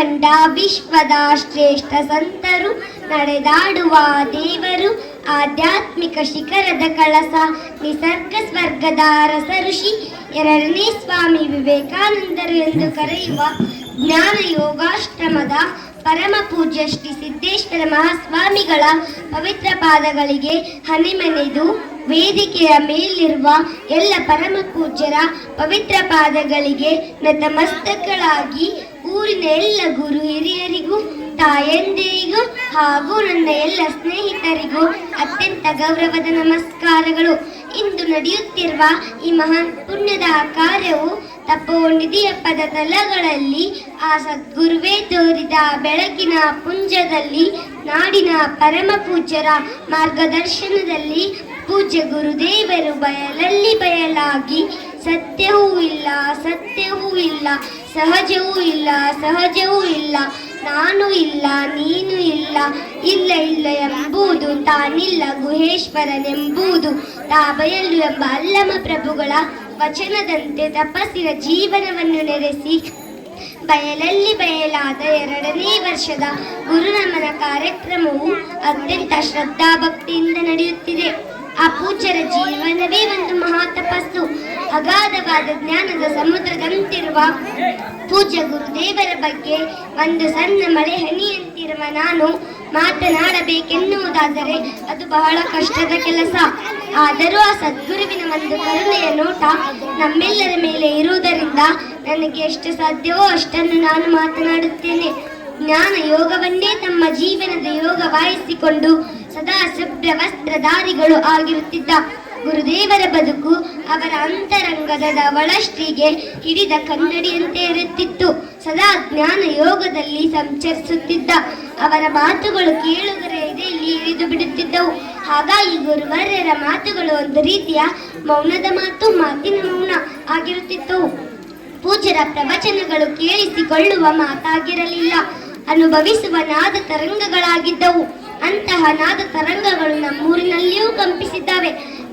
ಕಂಡ ವಿಶ್ವದ ಶ್ರೇಷ್ಠ ಸಂತರು, ನಡೆದಾಡುವ ದೇವರು, ಆಧ್ಯಾತ್ಮಿಕ ಶಿಖರದ ಕಳಸ, ನಿಸರ್ಗ ಸ್ವರ್ಗದ ರಸ ಋಷಿ, ಎರಡನೇ ಸ್ವಾಮಿ ವಿವೇಕಾನಂದರು ಎಂದು ಕರೆಯುವ ಜ್ಞಾನ ಯೋಗಾಶ್ರಮದ ಪರಮ ಪೂಜ್ಯ ಶ್ರೀ ಸಿದ್ದೇಶ್ವರ ಮಹಾಸ್ವಾಮಿಗಳ ಪವಿತ್ರ ಪಾದಗಳಿಗೆ ಹನಿಮನೆದು ವೇದಿಕೆಯ ಮೇಲಿರುವ ಎಲ್ಲ ಪರಮ ಪೂಜ್ಯರ ಪವಿತ್ರ ಪಾದಗಳಿಗೆ ನತಮಸ್ತಕಗಳಾಗಿ ಊರಿನ ಎಲ್ಲ ಗುರು ಹಿರಿಯರಿಗೂ ತಾಯಂದಿರಿಗೂ ಹಾಗೂ ನನ್ನ ಎಲ್ಲ ಸ್ನೇಹಿತರಿಗೂ ಅತ್ಯಂತ ಗೌರವದ ನಮಸ್ಕಾರಗಳು. ಇಂದು ನಡೆಯುತ್ತಿರುವ ಈ ಮಹಾನ್ ಪುಣ್ಯದ ಕಾರ್ಯವು ತಪೋನಿಧಿ ಹಬ್ಬದ ತಲಗಳಲ್ಲಿ ಆ ಸದ್ಗುರುವೇ ತೋರಿದ ಬೆಳಕಿನ ಪುಂಜದಲ್ಲಿ ನಾಡಿನ ಪರಮ ಪೂಜ್ಯರ ಮಾರ್ಗದರ್ಶನದಲ್ಲಿ ಪೂಜ್ಯ ಗುರುದೇವರು ಬಯಲಲ್ಲಿ ಬಯಲಾಗಿ ಸತ್ಯವೂ ಇಲ್ಲ, ಸತ್ಯವೂ ಇಲ್ಲ, ಸಹಜವೂ ಇಲ್ಲ, ಸಹಜವೂ ಇಲ್ಲ, ನಾನು ಇಲ್ಲ, ನೀನು ಇಲ್ಲ, ಇಲ್ಲ ಇಲ್ಲ ಎಂಬುದು ತಾನಿಲ್ಲ, ಗುಹೇಶ್ವರನೆಂಬುದು ತಾ ಬಯಲು ಎಂಬ ಅಲ್ಲಮ ಪ್ರಭುಗಳ ವಚನದಂತೆ ತಪಸ್ಸಿನ ಜೀವನವನ್ನು ನೆರೆಸಿ ಬಯಲಲ್ಲಿ ಬಯಲಾದ 2ನೇ ವರ್ಷದ ಗುರುನಮನ ಕಾರ್ಯಕ್ರಮವು ಅತ್ಯಂತ ಶ್ರದ್ಧಾಭಕ್ತಿಯಿಂದ ನಡೆಯುತ್ತಿದೆ. ಆ ಪೂಜ್ಯರ ಜೀವನವೇ ಒಂದು ಮಹಾ ತಪಸ್ಸು. ಅಗಾಧವಾದ ಜ್ಞಾನದ ಸಮುದ್ರದಂತಿರುವ ಪೂಜ್ಯ ಗುರುದೇವರ ಬಗ್ಗೆ ಒಂದು ಸಣ್ಣ ಮಳೆ ಹನಿಯಂತಿರುವ ನಾನು ಮಾತನಾಡಬೇಕೆನ್ನುವುದಾದರೆ ಅದು ಬಹಳ ಕಷ್ಟದ ಕೆಲಸ. ಆದರೂ ಆ ಸದ್ಗುರುವಿನ ಒಂದು ಕರುಣೆಯ ನೋಟ ನಮ್ಮೆಲ್ಲರ ಮೇಲೆ ಇರುವುದರಿಂದ ನನಗೆ ಎಷ್ಟು ಸಾಧ್ಯವೋ ಅಷ್ಟನ್ನು ನಾನು ಮಾತನಾಡುತ್ತೇನೆ. ಜ್ಞಾನ ಯೋಗವನ್ನೇ ತಮ್ಮ ಜೀವನದ ಯೋಗವಾಯಿಸಿಕೊಂಡು ಸದಾ ಶುಭ್ರ ವಸ್ತ್ರಧಾರಿಗಳು ಆಗಿರುತ್ತಿದ್ದ ಗುರುದೇವರ ಬದುಕು ಅವರ ಅಂತರಂಗದ ಒಳಷ್ಟಿಗೆ ಹಿಡಿದ ಕನ್ನಡಿಯಂತೆ ಇರುತ್ತಿತ್ತು. ಸದಾ ಜ್ಞಾನ ಯೋಗದಲ್ಲಿ ಸಂಚರಿಸುತ್ತಿದ್ದ ಅವರ ಮಾತುಗಳು ಕೇಳುಗರ ಎದೆಯಲ್ಲಿ ಇಳಿದು ಬಿಡುತ್ತಿದ್ದವು. ಹಾಗಾಗಿ ಗುರುವರ್ಯರ ಮಾತುಗಳು ಒಂದು ರೀತಿಯ ಮೌನದ ಮಾತು, ಮಾತಿನ ಮೌನ ಆಗಿರುತ್ತಿದ್ದವು. ಪೂಜ್ಯರ ಪ್ರವಚನಗಳು ಕೇಳಿಸಿಕೊಳ್ಳುವ ಮಾತಾಗಿರಲಿಲ್ಲ, ಅನುಭವಿಸುವ ನಾದ ತರಂಗಗಳಾಗಿದ್ದವು. ಅಂತಹ ನಾದ ತರಂಗಗಳು ನಮ್ಮೂರಿನಲ್ಲಿಯೂ ಕಂಪಿಸಿದ್ದಾವೆ.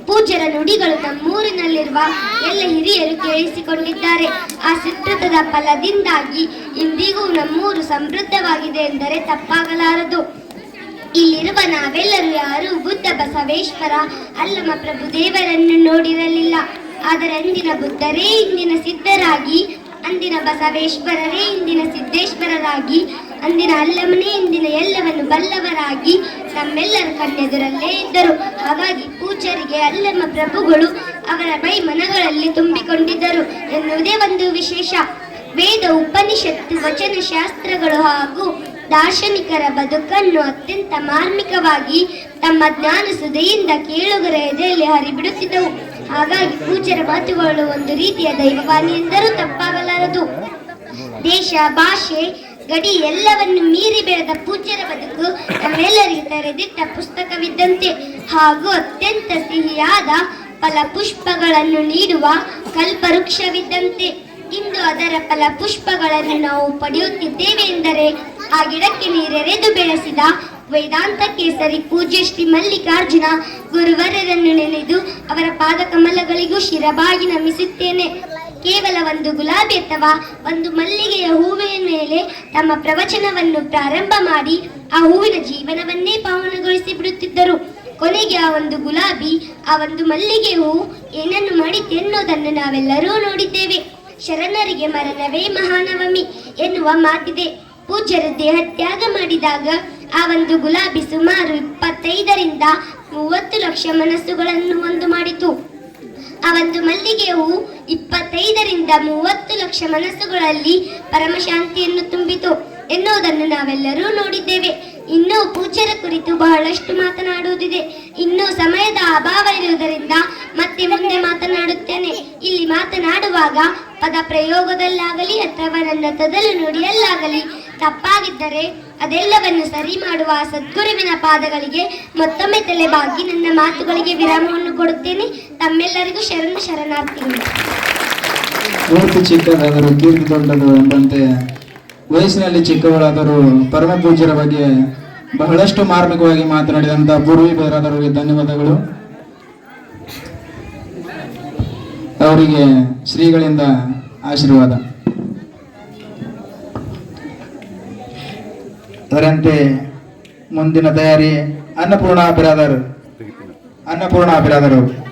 ಪೂಜ್ಯರ ನುಡಿಗಳು ನಮ್ಮೂರಿನಲ್ಲಿರುವ ಎಲ್ಲ ಹಿರಿಯರು ಕೇಳಿಸಿಕೊಂಡಿದ್ದಾರೆ. ಆ ಸುಕೃತದ ಫಲದಿಂದಾಗಿ ಇಂದಿಗೂ ನಮ್ಮೂರು ಸಮೃದ್ಧವಾಗಿದೆ ಎಂದರೆ ತಪ್ಪಾಗಲಾರದು. ಇಲ್ಲಿರುವ ನಾವೆಲ್ಲರೂ ಯಾರೂ ಬುದ್ಧ, ಬಸವೇಶ್ವರ, ಅಲ್ಲಮ ಪ್ರಭುದೇವರನ್ನು ನೋಡಿರಲಿಲ್ಲ. ಆದರೆ ಅಂದಿನ ಬುದ್ಧರೇ ಇಂದಿನ ಸಿದ್ಧರಾಗಿ, ಅಂದಿನ ಬಸವೇಶ್ವರರೇ ಇಂದಿನ ಸಿದ್ದೇಶ್ವರರಾಗಿ, ಅಂದಿನ ಅಲ್ಲಮನೇ ಇಂದಿನ ಎಲ್ಲವನ್ನು ಬಲ್ಲವರಾಗಿ ನಮ್ಮೆಲ್ಲರ ಕಣ್ಣೆದುರಲ್ಲೇ ಇದ್ದರು. ಹಾಗಾಗಿ ಪೂಜ್ಯರಿಗೆ ಅಲ್ಲಮ ಪ್ರಭುಗಳು ಅವರ ಮೈ ಮನಗಳಲ್ಲಿ ತುಂಬಿಕೊಂಡಿದ್ದರು ಎನ್ನುವುದೇ ಒಂದು ವಿಶೇಷ. ವೇದ, ಉಪನಿಷತ್ತು, ವಚನ ಶಾಸ್ತ್ರಗಳು ಹಾಗೂ ದಾರ್ಶನಿಕರ ಬದುಕನ್ನು ಅತ್ಯಂತ ಮಾರ್ಮಿಕವಾಗಿ ತಮ್ಮ ಜ್ಞಾನ ಸುಧೆಯಿಂದ ಕೇಳುಗರ ಎದೆಯಲ್ಲಿ ಹರಿಬಿಡುತ್ತಿದ್ದವು. ಹಾಗಾಗಿ ಪೂಜ್ಯರ ಮಾತುಗಳು ಒಂದು ರೀತಿಯ ದೈವವಾಣಿ ಎಂದರೂ ತಪ್ಪಾಗಲಾರದು. ದೇಶ, ಭಾಷೆ, ಗಡಿ ಎಲ್ಲವನ್ನು ಮೀರಿ ಬೆಳೆದ ಪೂಜ್ಯರ ಬದುಕು ನಮ್ಮೆಲ್ಲರಿಗೆ ತೆರೆದಿಟ್ಟ ಪುಸ್ತಕವಿದ್ದಂತೆ ಹಾಗೂ ಅತ್ಯಂತ ಸಿಹಿಯಾದ ಫಲಪುಷ್ಪಗಳನ್ನು ನೀಡುವ ಕಲ್ಪವೃಕ್ಷವಿದ್ದಂತೆ. ಇಂದು ಅದರ ಫಲಪುಷ್ಪಗಳನ್ನು ನಾವು ಪಡೆಯುತ್ತಿದ್ದೇವೆ ಎಂದರೆ ಆ ಗಿಡಕ್ಕೆ ನೀರೆರೆದು ಬೆಳೆಸಿದ ವೇದಾಂತ ಕೇಸರಿ ಪೂಜ್ಯ ಶ್ರೀ ಮಲ್ಲಿಕಾರ್ಜುನ ಗುರುವರರನ್ನು ನೆನೆದು ಅವರ ಪಾದ ಕಮಲಗಳಿಗೂ ಶಿರಬಾಗಿ ನಮಿಸುತ್ತೇನೆ. ಕೇವಲ ಒಂದು ಗುಲಾಬಿ ಅಥವಾ ಒಂದು ಮಲ್ಲಿಗೆಯ ಹೂವಿನ ಮೇಲೆ ತಮ್ಮ ಪ್ರವಚನವನ್ನು ಪ್ರಾರಂಭ ಮಾಡಿ ಆ ಹೂವಿನ ಜೀವನವನ್ನೇ ಪಾವನಗೊಳಿಸಿ ಬಿಡುತ್ತಿದ್ದರು. ಕೊನೆಗೆ ಆ ಒಂದು ಗುಲಾಬಿ, ಆ ಒಂದು ಮಲ್ಲಿಗೆ ಹೂ ಏನನ್ನು ಮಾಡಿತು ಎನ್ನುವುದನ್ನು ನಾವೆಲ್ಲರೂ ನೋಡಿದ್ದೇವೆ. ಶರಣರಿಗೆ ಮರಣವೇ ಮಹಾನವಮಿ ಎನ್ನುವ ಮಾತಿದೆ. ಪೂಜ್ಯರು ದೇಹ ತ್ಯಾಗ ಮಾಡಿದಾಗ ಆ ಒಂದು ಗುಲಾಬಿ ಸುಮಾರು 25ರಿಂದ 30 ಲಕ್ಷ ಮನಸ್ಸುಗಳನ್ನು ಒಂದು ಮಾಡಿತು. ಆ ಒಂದು ಮಲ್ಲಿಗೆ ಹೂ 25ರಿಂದ 30 ಲಕ್ಷ ಮನಸ್ಸುಗಳಲ್ಲಿ ಪರಮಶಾಂತಿಯನ್ನು ತುಂಬಿತು ಎನ್ನುವುದನ್ನು ನಾವೆಲ್ಲರೂ ನೋಡಿದ್ದೇವೆ. ಇನ್ನೂ ಪೂಜ್ಯರ ಕುರಿತು ಬಹಳಷ್ಟು ಮಾತನಾಡುವುದಿದೆ. ಇನ್ನೂ ಸಮಯದ ಅಭಾವ ಇರುವುದರಿಂದ ಮತ್ತೆ ಮುಂದೆ ಮಾತನಾಡುತ್ತೇನೆ. ಇಲ್ಲಿ ಮಾತನಾಡುವಾಗ ಪದ ಪ್ರಯೋಗದಲ್ಲಾಗಲಿ ಅಥವಾ ನನ್ನ ತೊದಲು ನುಡಿಯಲ್ಲಾಗಲಿ ತಪ್ಪಾಗಿದ್ದರೆ ಅದೆಲ್ಲವನ್ನು ಸರಿ ಮಾಡುವ ಸದ್ಗುರುವಿನ ಪಾದಗಳಿಗೆ ಮತ್ತೊಮ್ಮೆ ತಲೆಬಾಗಿ ನನ್ನ ಮಾತುಗಳಿಗೆ ವಿರಾಮವನ್ನು ಕೊಡುತ್ತೇನೆ. ತಮ್ಮೆಲ್ಲರಿಗೂ ಶರಣಾರ್ಥಿಗಳು. ಮೂರ್ತಿ ಚಿಕ್ಕದಾದರೂ ಕೀರ್ತಿ ದೊಡ್ಡದು ಎಂಬಂತೆ ವಯಸ್ಸಿನಲ್ಲಿ ಚಿಕ್ಕವರಾದರೂ ಪರಮ ಪೂಜ್ಯರ ಬಗ್ಗೆ ಬಹಳಷ್ಟು ಮಾರ್ಮಿಕವಾಗಿ ಮಾತನಾಡಿದಂತಹ ಪೂರ್ವಿ ಬೇರಾದವರಿಗೆ ಧನ್ಯವಾದಗಳು. ಅವರಿಗೆ ಶ್ರೀಗಳಿಂದ ಆಶೀರ್ವಾದ. ಅದರಂತೆ ಮುಂದಿನ ತಯಾರಿ ಅನ್ನಪೂರ್ಣ ಬಿರಾದರ್ ಅವರು